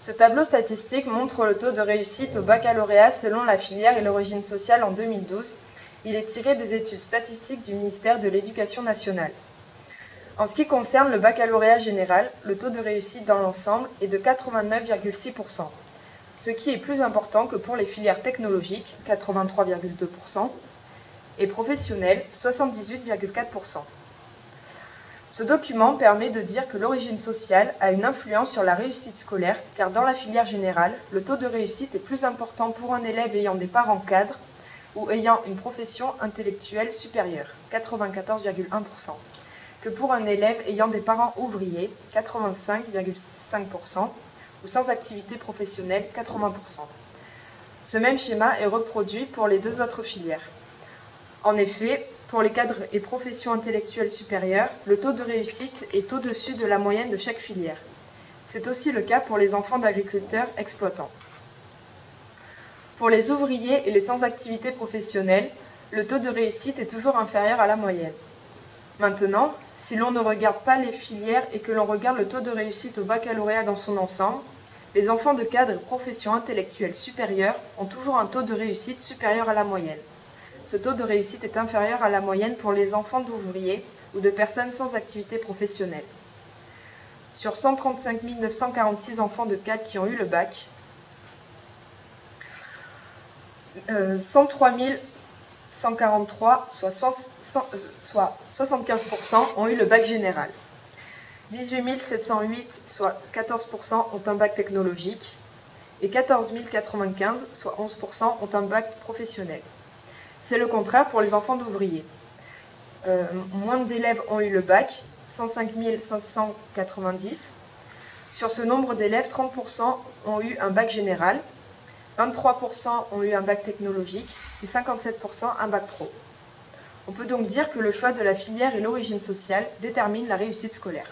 Ce tableau statistique montre le taux de réussite au baccalauréat selon la filière et l'origine sociale en 2012. Il est tiré des études statistiques du ministère de l'Éducation nationale. En ce qui concerne le baccalauréat général, le taux de réussite dans l'ensemble est de 89,6%, ce qui est plus important que pour les filières technologiques, 83,2%, et professionnelles, 78,4%. Ce document permet de dire que l'origine sociale a une influence sur la réussite scolaire, car dans la filière générale, le taux de réussite est plus important pour un élève ayant des parents cadres ou ayant une profession intellectuelle supérieure, 94,1%, que pour un élève ayant des parents ouvriers, 85,5%, ou sans activité professionnelle, 80%. Ce même schéma est reproduit pour les deux autres filières. En effet, pour les cadres et professions intellectuelles supérieures, le taux de réussite est au-dessus de la moyenne de chaque filière. C'est aussi le cas pour les enfants d'agriculteurs exploitants. Pour les ouvriers et les sans activité professionnelle, le taux de réussite est toujours inférieur à la moyenne. Maintenant, si l'on ne regarde pas les filières et que l'on regarde le taux de réussite au baccalauréat dans son ensemble, les enfants de cadres et professions intellectuelles supérieures ont toujours un taux de réussite supérieur à la moyenne. Ce taux de réussite est inférieur à la moyenne pour les enfants d'ouvriers ou de personnes sans activité professionnelle. Sur 135 946 enfants de cadres qui ont eu le bac, 103 143, soit 75%, ont eu le bac général. 18 708, soit 14%, ont un bac technologique. Et 14 095, soit 11%, ont un bac professionnel. C'est le contraire pour les enfants d'ouvriers. Moins d'élèves ont eu le bac, 105 590. Sur ce nombre d'élèves, 30% ont eu un bac général, 23% ont eu un bac technologique et 57% un bac pro. On peut donc dire que le choix de la filière et l'origine sociale déterminent la réussite scolaire.